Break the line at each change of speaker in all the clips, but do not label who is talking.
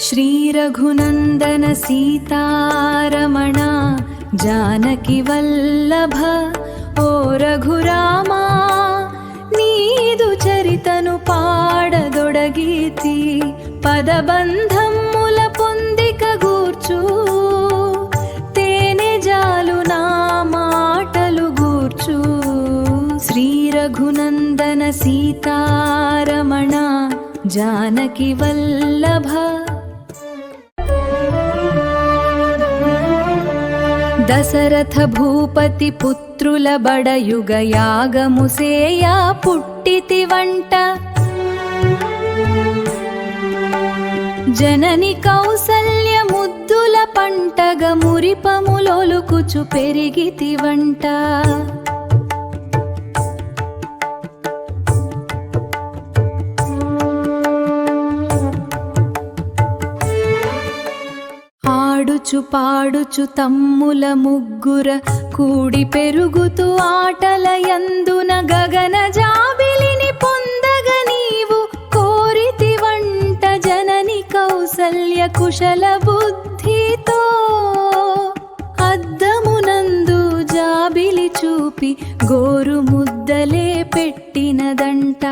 శ్రీరఘునందన సీతారమణ జానకి వల్లభ ఓ రఘురామా నీదు చరితను పాడదొడగీతి పదబంధముల పొందిక గూర్చు తేనె జాలు నా మాటలు గూర్చు శ్రీరఘునందన సీతారమణ జానకి వల్లభ. దశరథ భూపతి పుత్రుల బడయుగ యాగముసేయ పుట్టితి వంట జనని కౌసల్య ముద్దుల పంటగ మురిపములొలుకుచు పెరిగితి వంట. ఆడుచు పాడుచు తమ్ముల ముగ్గుర కూడి పెరుగుతూ ఆటల యందున గగన జాబిలిని పొందగ నీవు కోరితి వంట జనని కౌసల్య కుశల బుద్ధితో అద్దమునందు జాబిలి చూపి గోరు ముద్దలే పెట్టినదంట.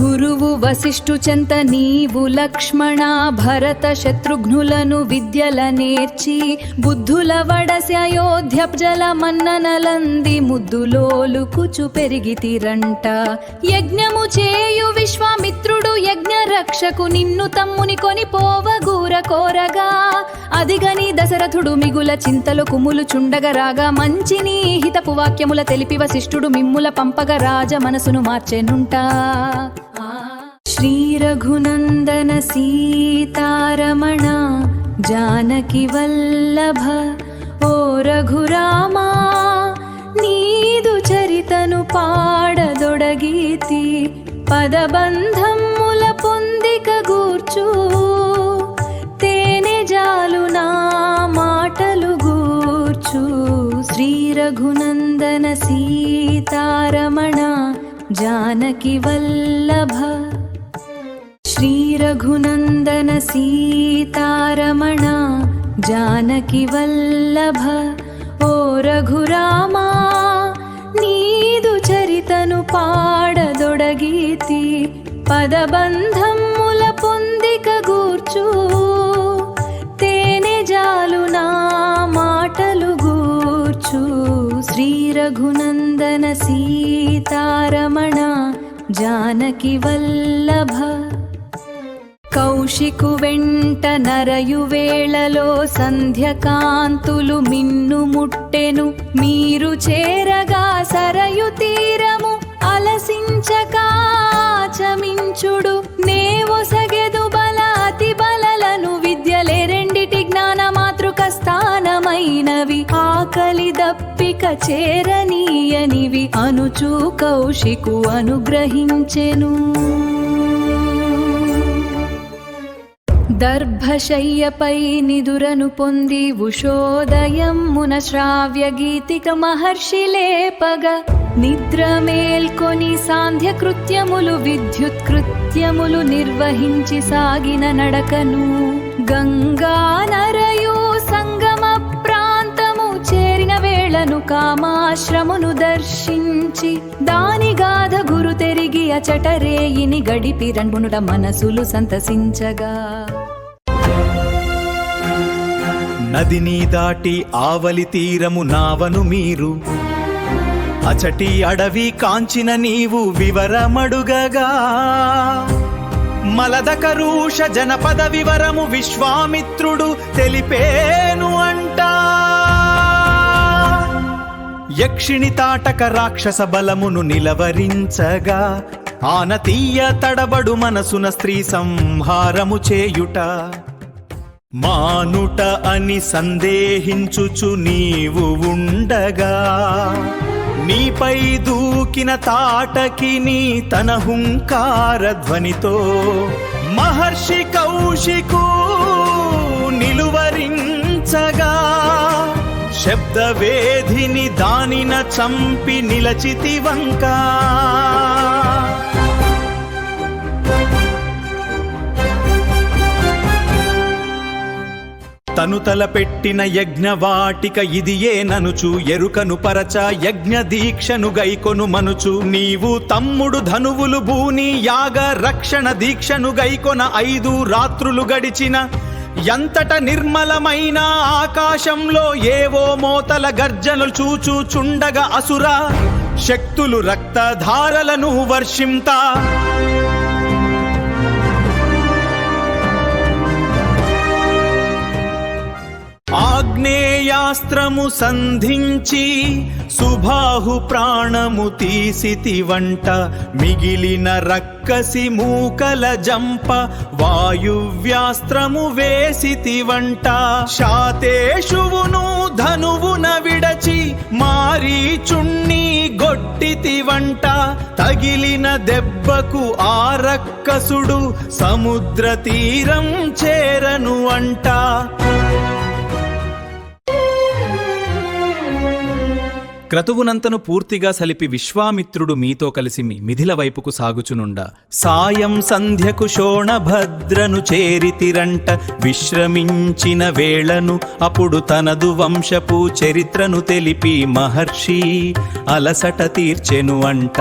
గురువు వశిష్ఠు చెంత నీవు లక్ష్మణ భరత శత్రుఘ్నులను విద్యల నేర్చి బుద్ధుల వడసి అయోధ్య జల మన్ననలంది ముద్దులోలుకుచు పెరిగితిరంట. యజ్ఞము చేయు విశ్వామిత్రుడు యజ్ఞ రక్షకు నిన్ను తమ్ముని కొని పోవగూర కోరగా అదిగని దశరథుడు మిగుల చింతలు కుములు చుండగ రాగా మంచిని హితపు వాక్యముల తెలిపి వశిష్ఠుడు మిమ్ముల పంపగ రాజ మనసును మార్చెనుంట. శ్రీరఘునందన సీతారమణ జానకి వల్లభ ఓ రఘురామా నీదు చరితను పాడదొడగీతి పదబంధముల పొందిక గూర్చు తేనె జాలు నా మాటలు గూర్చు శ్రీరఘునందన సీతారమణ జానకి వల్లభ. శ్రీరఘునందన సీతారమణ జానకి వల్లభ ఓ రఘురామా నీదు చరితను పాడదొడగీతి పదబంధముల పొందిక గూర్చు తేనె జాలు నా మాటలు గూర్చు శ్రీరఘునందన సీతారమణ జానకి వల్లభ. కౌశికు వెంట నరయు వేళలో సంధ్యకాంతులు మిన్ను ముట్టెను చేరగా సరయు తీరము అలసించకాచమించుడు నేవొసగెదు బల అతి బలలను విద్యలే రెండిటి జ్ఞాన మాతృక స్థానమైనవి ఆకలి దప్పిక చేరనీయనివి అనుచూ కౌశికు అనుగ్రహించెను. దర్భశయ్యపై నిదురను పొంది ఉషోదయమున శ్రావ్య గీతిక మహర్షి లేపగ నిద్ర మేల్కొని సాంధ్య కృత్యములు విద్యుత్ కృత్యములు నిర్వహించి సాగిన నడకను గంగా నరయు సంగమ ప్రాంతము చేరిన వేళను కామాశ్రమును దర్శించి దాని గాథ గురు తెరిగి అచటరేయిని గడిపి రణునుడ మనసులు సంతసించగా.
నదిని దాటి ఆవలి తీరము నావను మీరు అచటి అడవి కాంచిన నీవు వివరమడుగగా మలదకరూష జనపద వివరము విశ్వామిత్రుడు తెలిపేను అంట. యక్షిణి తాటక రాక్షస బలమును నిలవరించగా ఆనతీయ తడబడు మనసున స్త్రీ సంహారము చేయుట మానుట అని సందేహించుచు నీవు ఉండగా నీపై దూకిన తాటకిని తన హుంకార ధ్వనితో మహర్షి కౌశికు నిలువరించగా శబ్దవేధిని దానిన చంపి నిలచితి వంక తను తలపెట్టిన యజ్ఞవాటిక ఇదియే ననుచు ఎరుకను పరచ యజ్ఞ దీక్షను గైకొను మనుచు నీవు తమ్ముడు ధనువులు భూని యాగ రక్షణ దీక్షను గైకొన 5 రాత్రులు గడిచిన ఎంతట నిర్మలమైన ఆకాశంలో ఏవో మోతల గర్జనలు చూచుచుండగా అసుర శక్తులు రక్తధారలను వర్షింతా ఆగ్నేయాస్త్రము సంధించి సుబాహు ప్రాణము తీసితివంట మిగిలిన రక్కసి మూకల జంప వాయువ్యాస్త్రము వేసితివంట శాతేషువును ధనువున విడచి మారీచుణ్ణి గొట్టితివంట తగిలిన దెబ్బకు ఆ రక్కసుడు సముద్ర తీరం చేరను అంట క్రతువునంతను పూర్తిగా సలిపి విశ్వామిత్రుడు మీతో కలిసి మిథిల వైపుకు సాగుచునుండా సాయం సంధ్యకు శోణభద్రను చేరితిరంట విశ్రమించిన వేళను అప్పుడు తనదు వంశపు చరిత్రను తెలిపి మహర్షి అలసట తీర్చెను అంట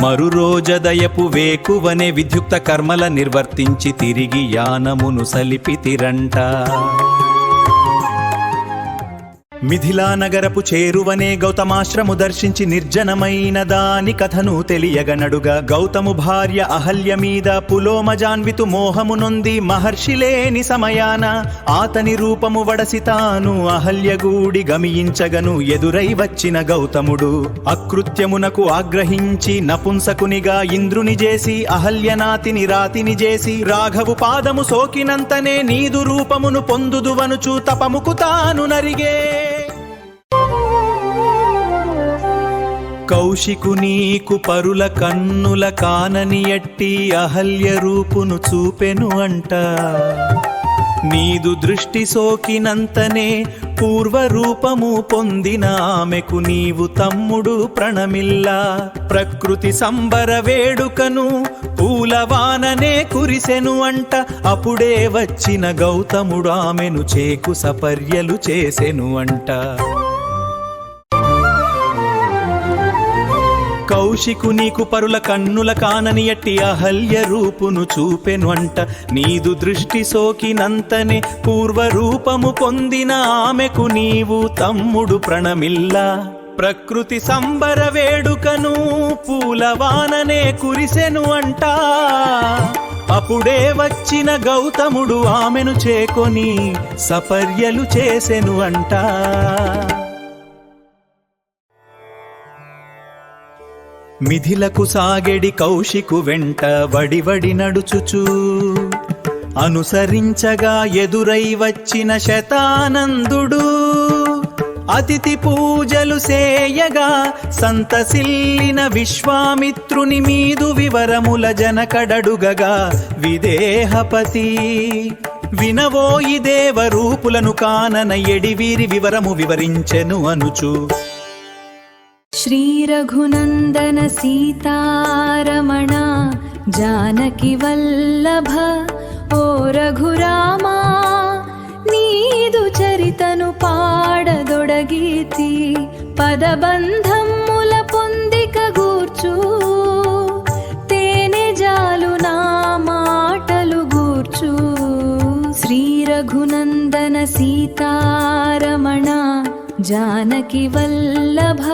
మరురోజదయపు వేకువనే విద్యుక్త కర్మల నిర్వర్తించి తిరిగి యానమును సలిపితిరంట మిథిలా నగరపు చేరువనే గౌతమాశ్రము దర్శించి నిర్జనమైన దాని కథను తెలియగనడుగా గౌతము భార్య అహల్య మీద పులోమజాన్వితు మోహము నొంది మహర్షి లేని సమయాన ఆతని రూపము వడసి తాను అహల్యగూడి గమియించగను ఎదురై వచ్చిన గౌతముడు అకృత్యమునకు ఆగ్రహించి నపుంసకునిగా ఇంద్రుని చేసి అహల్యనాతిని రాతిని చేసి రాఘవు పాదము సోకినంతనే నీదు రూపమును పొందుదువనుచు తపముకు తాను నరిగే కౌశికునీకు పరుల కన్నుల కానని ఎట్టి అహల్య రూపును చూపెను అంట నీదు దృష్టి సోకినంతనే పూర్వరూపము పొందిన ఆమెకు నీవు తమ్ముడు ప్రణమిల్లా ప్రకృతి సంబర వేడుకను పూలవాననే కురిసెను అంట అప్పుడే వచ్చిన గౌతముడు ఆమెను చేకు సపర్యలు చేసెను అంట కౌశికునీకు పరుల కన్నుల కానని ఎట్టి అహల్య రూపును చూపెను అంట నీదు దృష్టి సోకినంతనే పూర్వరూపము పొందిన ఆమెకు నీవు తమ్ముడు ప్రణమిల్లా ప్రకృతి సంబర వేడుకను పూలవాననే కురిసెను అంట అప్పుడే వచ్చిన గౌతముడు ఆమెను చేకొని సపర్యలు చేసెను అంట మిథిలకు సాగెడి కౌశికు వెంట వడివడి నడుచుచూ అనుసరించగా ఎదురై వచ్చిన శతానందుడు అతిథి పూజలు సేయగా సంతసిల్లిన విశ్వామిత్రుని మీదు వివరముల జనకడడుగగా విదేహపతి వినవోయి దేవరూపులను కానన ఎడివీరి వివరము వివరించెను అనుచు
श्री रघुनंदन सीतारमण जानकी वल्लभ ओ रघुरामा नीदु चरितनु पाडदొడగీతి పదబంధముల పొందిక గూర్చు తేనె జాలు నా మాటలు గూర్చు శ్రీ రఘునందన సీతారమణ जानकी वल्लभ